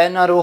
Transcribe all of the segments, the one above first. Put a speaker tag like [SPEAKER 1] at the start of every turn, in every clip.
[SPEAKER 1] NRO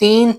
[SPEAKER 1] 3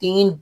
[SPEAKER 1] 3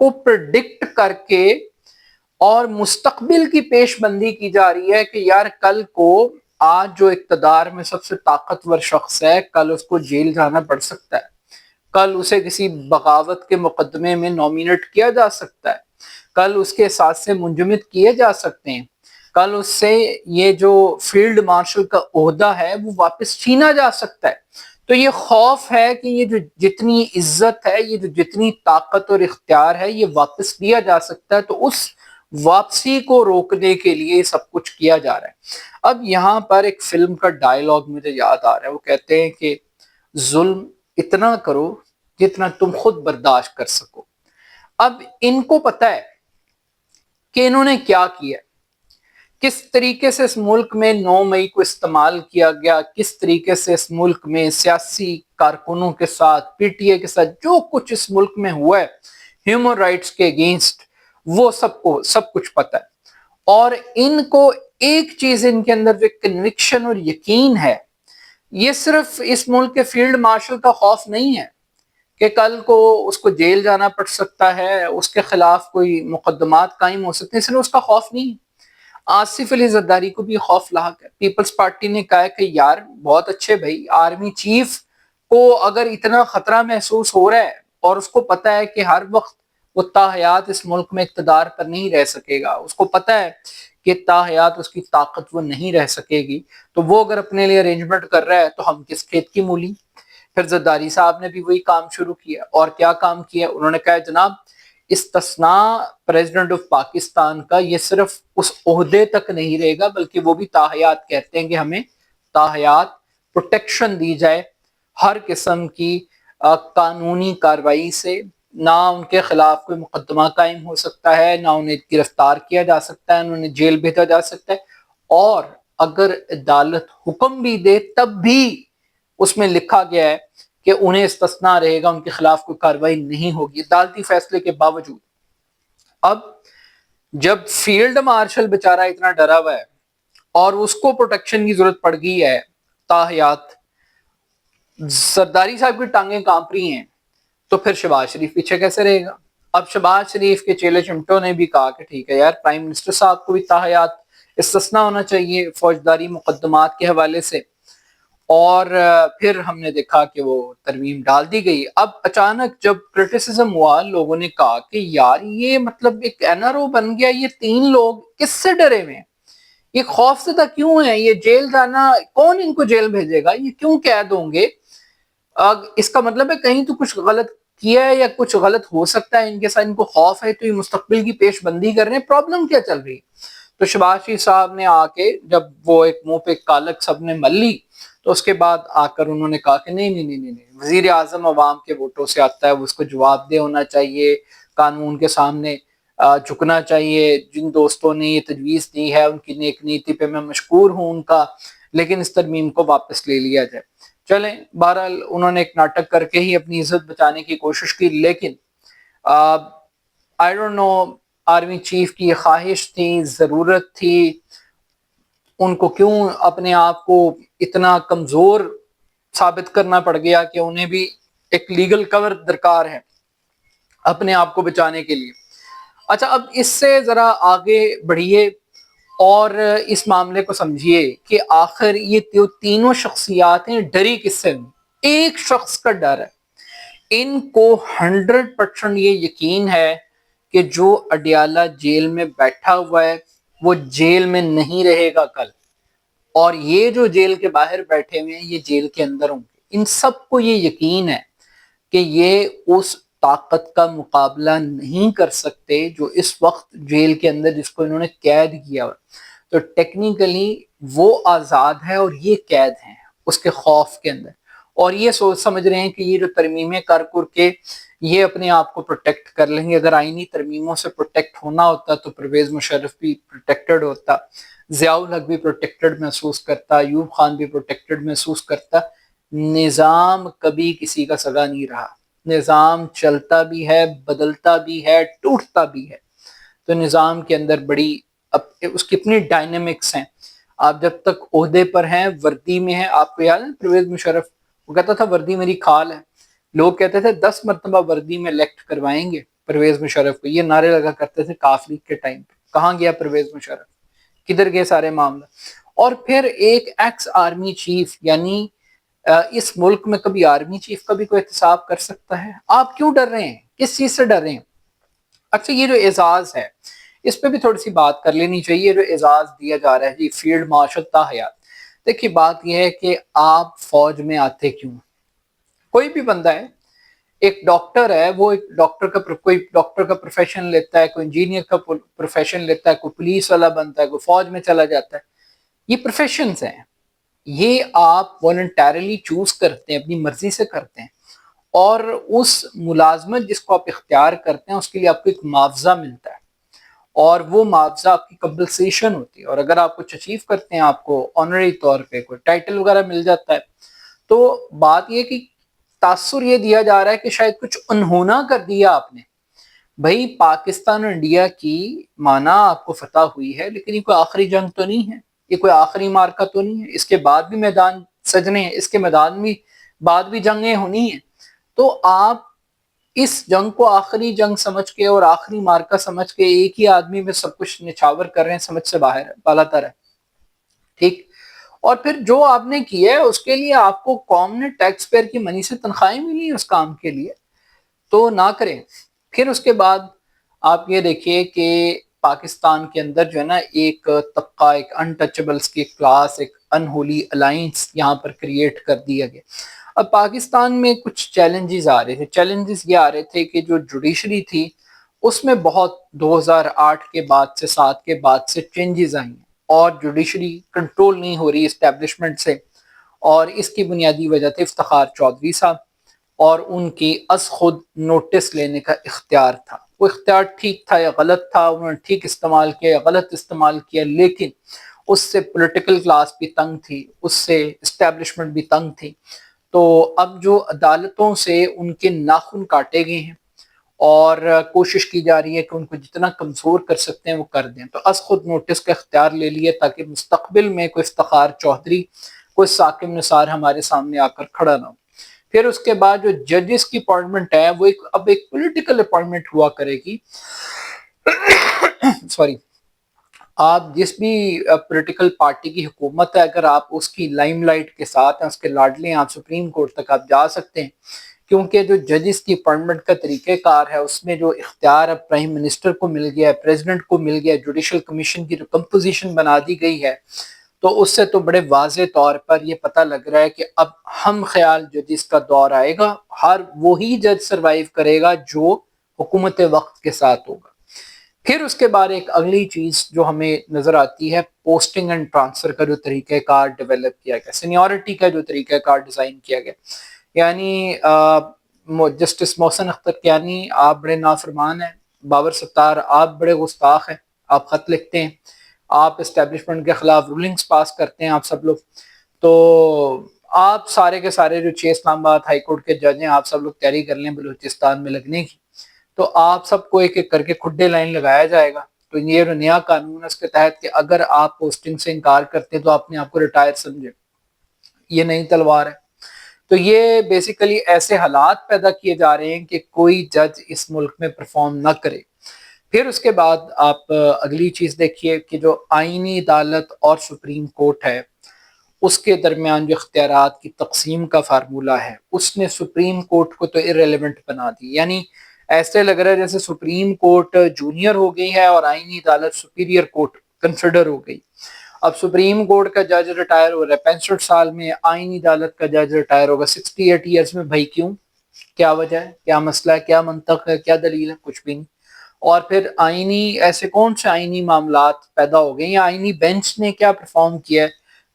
[SPEAKER 1] کو predict کر کے اور مستقبل کی پیش بندی کی جا رہی ہے کہ یار کل کو آج جو اقتدار میں سب سے طاقتور شخص ہے کل اس کو جیل جانا پڑ سکتا ہے، کل اسے کسی بغاوت کے مقدمے میں نامینیٹ کیا جا سکتا ہے، کل اس کے ساتھ سے منجمد کیے جا سکتے ہیں، کل اس سے یہ جو فیلڈ مارشل کا عہدہ ہے وہ واپس چھینا جا سکتا ہے۔ تو یہ خوف ہے کہ یہ جو جتنی عزت ہے، یہ جو جتنی طاقت اور اختیار ہے، یہ واپس لیا جا سکتا ہے، تو اس واپسی کو روکنے کے لیے سب کچھ کیا جا رہا ہے۔ اب یہاں پر ایک فلم کا ڈائلاگ مجھے یاد آ رہا ہے، وہ کہتے ہیں کہ ظلم اتنا کرو جتنا تم خود برداشت کر سکو۔ اب ان کو پتا ہے کہ انہوں نے کیا کیا، کس طریقے سے اس ملک میں 9 مئی کو استعمال کیا گیا، کس طریقے سے اس ملک میں سیاسی کارکنوں کے ساتھ، پی ٹی اے کے ساتھ جو کچھ اس ملک میں ہوا ہے ہیومن رائٹس کے اگینسٹ، وہ سب کچھ پتا ہے۔ اور ان کو ایک چیز ان کے اندر جو کنوکشن اور یقین ہے، یہ صرف اس ملک کے فیلڈ مارشل کا خوف نہیں ہے کہ کل کو اس کو جیل جانا پڑ سکتا ہے، اس کے خلاف کوئی مقدمات قائم ہو سکتے ہیں، صرف اس کا خوف نہیں ہے، آصف علی زرداری کو بھی خوف لاحق ہے۔ پیپلز پارٹی نے کہا ہے کہ یار بہت اچھے بھائی، آرمی چیف کو اگر اتنا خطرہ محسوس ہو رہا ہے اور اس کو پتا ہے کہ ہر وقت وہ تاحیات اس ملک میں اقتدار پر نہیں رہ سکے گا، اس کو پتا ہے کہ تاحیات اس کی طاقت وہ نہیں رہ سکے گی، تو وہ اگر اپنے لیے ارینجمنٹ کر رہا ہے تو ہم کس کھیت کی مولی۔ پھر زرداری صاحب نے بھی وہی کام شروع کیا، اور کیا کام کیا؟ انہوں نے کہا جناب استثناء پریزیڈنٹ آف پاکستان کا یہ صرف اس عہدے تک نہیں رہے گا، بلکہ وہ بھی تاحیات کہتے ہیں کہ ہمیں تاحیات پروٹیکشن دی جائے ہر قسم کی قانونی کارروائی سے، نہ ان کے خلاف کوئی مقدمہ قائم ہو سکتا ہے، نہ انہیں گرفتار کیا جا سکتا ہے، نہ انہیں جیل بھیجا جا سکتا ہے، اور اگر عدالت حکم بھی دے تب بھی اس میں لکھا گیا ہے کہ انہیں استثناء رہے گا، ان کے خلاف کوئی کارروائی نہیں ہوگی عدالتی فیصلے کے باوجود۔ اب جب فیلڈ مارشل بیچارہ اتنا ڈرا ہوا ہے اور اس کو پروٹیکشن کی ضرورت پڑ گئی ہے، تاحیات زرداری صاحب کی ٹانگیں کانپ رہی ہیں، تو پھر شہباز شریف پیچھے کیسے رہے گا؟ اب شہباز شریف کے چیلے چمٹوں نے بھی کہا کہ ٹھیک ہے یار، پرائم منسٹر صاحب کو بھی تاحیات استثناء ہونا چاہیے فوجداری مقدمات کے حوالے سے، اور پھر ہم نے دیکھا کہ وہ ترمیم ڈال دی گئی۔ اب اچانک جب کرٹیسزم ہوا، لوگوں نے کہا کہ یار یہ مطلب ایک این آر او بن گیا، یہ 3 لوگ کس سے ڈرے ہوئے ہیں، یہ خوف زدہ کیوں ہیں، یہ جیل جانا، کون ان کو جیل بھیجے گا، یہ کیوں قید ہوں گے؟ اس کا مطلب ہے کہیں تو کچھ غلط کیا ہے یا کچھ غلط ہو سکتا ہے ان کے ساتھ، ان کو خوف ہے تو یہ مستقبل کی پیش بندی کر رہے ہیں، پرابلم کیا چل رہی ہے؟ تو شہباز شریف صاحب نے آ کے جب وہ ایک منہ پہ کالک سب نے مل لی، تو اس کے بعد آ کر انہوں نے کہا کہ نہیں، وزیر اعظم عوام کے ووٹوں سے آتا ہے، وہ اس کو جواب دہ ہونا چاہیے، قانون کے سامنے جھکنا چاہیے۔ جن دوستوں نے یہ تجویز دی ہے ان کی نیک نیتی پہ میں مشکور ہوں ان کا، لیکن اس ترمیم کو واپس لے لیا جائے۔ چلیں بہرحال انہوں نے ایک ناٹک کر کے ہی اپنی عزت بچانے کی کوشش کی، لیکن I don't know army chief کی یہ خواہش تھی، ضرورت تھی، ان کو کیوں اپنے آپ کو اتنا کمزور ثابت کرنا پڑ گیا کہ انہیں بھی ایک لیگل کور درکار ہے اپنے آپ کو بچانے کے لیے۔ اچھا اب اس سے ذرا آگے بڑھیے اور اس معاملے کو سمجھیے کہ آخر یہ تینوں شخصیات ہیں ڈری کس سے؟ ایک شخص کا ڈر ہے، ان کو 100% یہ یقین ہے کہ جو اڈیالہ جیل میں بیٹھا ہوا ہے وہ جیل میں نہیں رہے گا کل، اور یہ جو جیل کے باہر بیٹھے ہوئے ہیں یہ جیل کے اندر ہوں گے۔ ان سب کو یہ یقین ہے کہ یہ اس طاقت کا مقابلہ نہیں کر سکتے جو اس وقت جیل کے اندر جس کو انہوں نے قید کیا ہوا، تو ٹیکنیکلی وہ آزاد ہے اور یہ قید ہیں اس کے خوف کے اندر، اور یہ سوچ سمجھ رہے ہیں کہ یہ جو ترمیمیں کر کے یہ اپنے آپ کو پروٹیکٹ کر لیں گے۔ اگر آئینی ترمیموں سے پروٹیکٹ ہونا ہوتا تو پرویز مشرف بھی پروٹیکٹڈ ہوتا، ضیاء الحق بھی پروٹیکٹڈ محسوس کرتا، ایوب خان بھی پروٹیکٹڈ محسوس کرتا۔ نظام کبھی کسی کا سگا نہیں رہا، نظام چلتا بھی ہے، بدلتا بھی ہے، ٹوٹتا بھی ہے، تو نظام کے اندر بڑی اس کی اپنی ڈائنامکس ہیں۔ آپ جب تک عہدے پر ہیں، وردی میں ہیں، آپ کو یاد ہے پرویز مشرف وہ کہتا تھا وردی میری کھال ہے، لوگ کہتے تھے 10 مرتبہ وردی میں الیکٹ کروائیں گے پرویز مشرف کو، یہ نعرے لگا کرتے تھے کاف لیگ کے ٹائم پہ. کہاں گیا پرویز مشرف؟ کدھر گئے سارے معاملہ؟ اور پھر ایک ایکس آرمی چیف، یعنی اس ملک میں کبھی آرمی چیف کا بھی کوئی احتساب کر سکتا ہے؟ آپ کیوں ڈر رہے ہیں؟ کس چیز سے ڈر رہے ہیں؟ اچھا، یہ جو اعزاز ہے اس پہ بھی تھوڑی سی بات کر لینی چاہیے. جو اعزاز دیا جا رہا ہے جی فیلڈ مارشل حیات، دیکھیے بات یہ ہے کہ آپ فوج میں آتے کیوں؟ کوئی بھی بندہ ہے، ایک ڈاکٹر ہے، وہ ایک ڈاکٹر کا کوئی ڈاکٹر کا پروفیشن لیتا ہے، کوئی انجینئر کا پروفیشن لیتا ہے، کوئی پولیس والا بنتا ہے، کوئی فوج میں چلا جاتا ہے. یہ پروفیشنز ہیں، یہ آپ والنٹیرلی چوز کرتے ہیں، اپنی مرضی سے کرتے ہیں، اور اس ملازمت جس کو آپ اختیار کرتے ہیں اس کے لیے آپ کو ایک معاوضہ ملتا ہے، اور وہ معاوضہ آپ کی کمپنسیشن ہوتی ہے. اور اگر آپ کچھ اچیو کرتے ہیں، آپ کو آنرری طور پہ کوئی ٹائٹل وغیرہ مل جاتا ہے، تو بات یہ کہ تاثر یہ دیا جا رہا ہے کہ شاید کچھ انہونا کر دیا آپ نے. بھائی پاکستان اور انڈیا کی مانا آپ کو فتح ہوئی ہے، لیکن یہ کوئی آخری جنگ تو نہیں ہے، یہ کوئی آخری مارکا تو نہیں ہے. اس کے بعد بھی میدان سجنے ہیں، اس کے میدان میں بعد بھی جنگیں ہونی ہیں. تو آپ اس جنگ کو آخری جنگ سمجھ کے اور آخری مارکا سمجھ کے ایک ہی آدمی میں سب کچھ نچھاور کر رہے ہیں، سمجھ سے باہر ہے، بالا تر ہے. ٹھیک. اور پھر جو آپ نے کیا ہے اس کے لیے آپ کو قوم نے ٹیکس پیئر کی منی سے تنخواہیں ملی اس کام کے لیے، تو نہ کریں. پھر اس کے بعد آپ یہ دیکھیے کہ پاکستان کے اندر جو ہے نا ایک طبقہ، ایک انٹچبلز کی کلاس، ایک انہولی الائنس یہاں پر کریٹ کر دیا گیا. اب پاکستان میں کچھ چیلنجز آ رہے تھے. چیلنجز یہ آ رہے تھے کہ جو جوڈیشری تھی اس میں بہت 2008 کے بعد سے 7 کے بعد سے چینجز آئی ہیں، اور جوڈیشری کنٹرول نہیں ہو رہی اسٹیبلشمنٹ سے. اور اس کی بنیادی وجہ تھی افتخار چودھری صاحب، اور ان کی از خود نوٹس لینے کا اختیار تھا. وہ اختیار ٹھیک تھا یا غلط تھا، انہوں نے ٹھیک استعمال کیا یا غلط استعمال کیا، لیکن اس سے پولیٹیکل کلاس بھی تنگ تھی، اس سے اسٹیبلشمنٹ بھی تنگ تھی. تو اب جو عدالتوں سے ان کے ناخن کاٹے گئے ہیں، اور کوشش کی جا رہی ہے کہ ان کو جتنا کمزور کر سکتے ہیں وہ کر دیں. تو از خود نوٹس کا اختیار لے لیے تاکہ مستقبل میں کوئی افتخار چودھری، کوئی ثاقب نثار ہمارے سامنے آ کر کھڑا نہ ہو. پھر اس کے بعد جو ججز کی اپائنٹمنٹ ہے وہ اب ایک پولیٹیکل اپائنٹمنٹ ہوا کرے گی. سوری. آپ جس بھی پولیٹیکل پارٹی کی حکومت ہے، اگر آپ اس کی لائم لائٹ کے ساتھ ہیں، اس کے لاڈلے ہیں، آپ سپریم کورٹ تک آپ جا سکتے ہیں. کیونکہ جو ججز کی اپائنٹمنٹ کا طریقہ کار ہے اس میں جو اختیار اب پرائم منسٹر کو مل گیا ہے، پریزیڈنٹ کو مل گیا ہے، جوڈیشل کمیشن کی جو کمپوزیشن بنا دی گئی ہے، تو اس سے تو بڑے واضح طور پر یہ پتہ لگ رہا ہے کہ اب ہم خیال ججز کا دور آئے گا. ہر وہی جج سروائیو کرے گا جو حکومت وقت کے ساتھ ہوگا. پھر اس کے بعد ایک اگلی چیز جو ہمیں نظر آتی ہے، پوسٹنگ اینڈ ٹرانسفر کا جو طریقہ کار ڈیولپ کیا گیا، سینیورٹی کا جو طریقہ کار ڈیزائن کیا گیا. یعنی جسٹس محسن اختر کیانی آپ بڑے نافرمان ہیں، بابر ستار آپ بڑے گستاخ ہیں، آپ خط لکھتے ہیں، آپ اسٹیبلشمنٹ کے خلاف رولنگز پاس کرتے ہیں، آپ سب لوگ. تو آپ سارے کے سارے جو 6 اسلام آباد ہائی کورٹ کے جج ہیں، آپ سب لوگ تیاری کر لیں بلوچستان میں لگنے کی. تو آپ سب کو ایک ایک کر کے کھڈے لائن لگایا جائے گا. تو یہ جو نیا قانون ہے اس کے تحت کہ اگر آپ پوسٹنگ سے انکار کرتے ہیں تو آپ نے آپ کو ریٹائر سمجھے، یہ نئی تلوار ہے. تو یہ بیسیکلی ایسے حالات پیدا کیے جا رہے ہیں کہ کوئی جج اس ملک میں پرفارم نہ کرے. پھر اس کے بعد آپ اگلی چیز دیکھیے کہ جو آئینی عدالت اور سپریم کورٹ ہے اس کے درمیان جو اختیارات کی تقسیم کا فارمولہ ہے اس نے سپریم کورٹ کو تو irrelevant بنا دی. یعنی ایسے لگ رہا ہے جیسے سپریم کورٹ جونیئر ہو گئی ہے اور آئینی عدالت سپیریئر کورٹ کنسیڈر ہو گئی. اب سپریم کورٹ کا جج ریٹائر ہو رہا ہے 65 سال میں، آئینی عدالت کا جج ریٹائر ہوگا 68 ایئرز میں. بھائی کیوں؟ کیا وجہ ہے؟ کیا مسئلہ ہے؟ کیا منطق ہے؟ کیا دلیل ہے؟ کچھ بھی نہیں. اور پھر آئینی ایسے کون سے آئینی معاملات پیدا ہو گئے، یا آئینی بینچ نے کیا پرفارم کیا ہے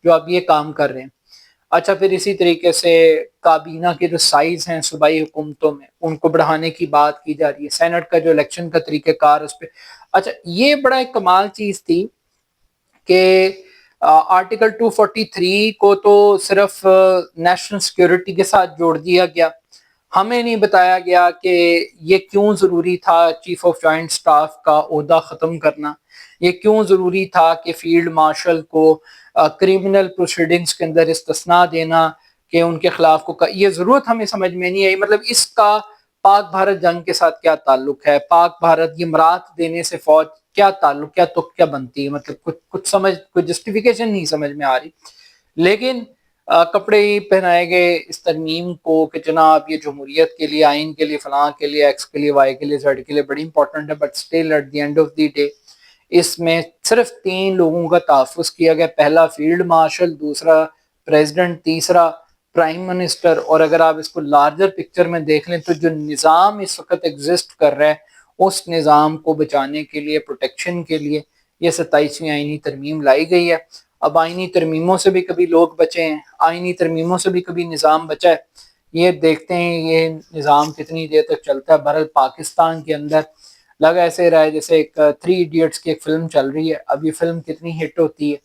[SPEAKER 1] جو اب یہ کام کر رہے ہیں. اچھا، پھر اسی طریقے سے کابینہ کے جو سائز ہیں صوبائی حکومتوں میں ان کو بڑھانے کی بات کی جا رہی ہے. سینٹ کا جو الیکشن کا طریقہ کار اس پہ، اچھا یہ بڑا ایک کمال چیز تھی کہ آرٹیکل 243 کو تو صرف نیشنل سیکیورٹی کے ساتھ جوڑ دیا گیا. ہمیں نہیں بتایا گیا کہ یہ کیوں ضروری تھا چیف آف جوائنٹ سٹاف کا عہدہ ختم کرنا، یہ کیوں ضروری تھا کہ فیلڈ مارشل کو کریمنل پروسیڈنگز کے اندر استثناء دینا کہ ان کے خلاف کو یہ ضرورت ہمیں سمجھ میں نہیں آئی. مطلب اس کا پاک بھارت جنگ کے ساتھ کیا تعلق ہے، پاک بھارت یہ مراد دینے سے فوج کیا تعلق، کیا تو کیا بنتی ہے، مطلب کوئی جسٹیفیکیشن نہیں سمجھ میں آ رہی. لیکن کپڑے ہی پہنائے گئے اس ترمیم کو کہ جناب یہ جمہوریت کے لیے، آئین کے لیے، فلاں کے لیے، ایکس کے لیے، وائی کے لیے، زیڈ کے لیے بڑی امپورٹنٹ ہے، but still at the end of the day اس میں صرف 3 لوگوں کا تحفظ کیا گیا. پہلا فیلڈ مارشل، دوسرا پریزیڈنٹ، تیسرا پرائم منسٹر. اور اگر آپ اس کو لارجر پکچر میں دیکھ لیں تو جو نظام اس وقت ایگزسٹ کر رہا ہے اس نظام کو بچانے کے لیے، پروٹیکشن کے لیے یہ 27ویں آئینی ترمیم لائی گئی ہے. اب آئینی ترمیموں سے بھی کبھی لوگ بچے ہیں، آئینی ترمیموں سے بھی کبھی نظام بچا ہے. یہ دیکھتے ہیں یہ نظام کتنی دیر تک چلتا ہے. بہرحال پاکستان کے اندر لگ ایسے رہا ہے جیسے ایک 3 ایڈیٹس کی ایک فلم چل رہی ہے. اب یہ فلم کتنی ہٹ ہوتی ہے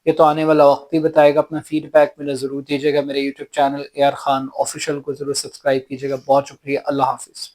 [SPEAKER 1] یہ تو آنے والا وقت ہی بتائے گا. اپنا فیڈ بیک مجھے ضرور دیجیے گا. میرے YouTube channel AR Khan official کو ضرور سبسکرائب کیجیے گا. بہت شکریہ. اللہ حافظ.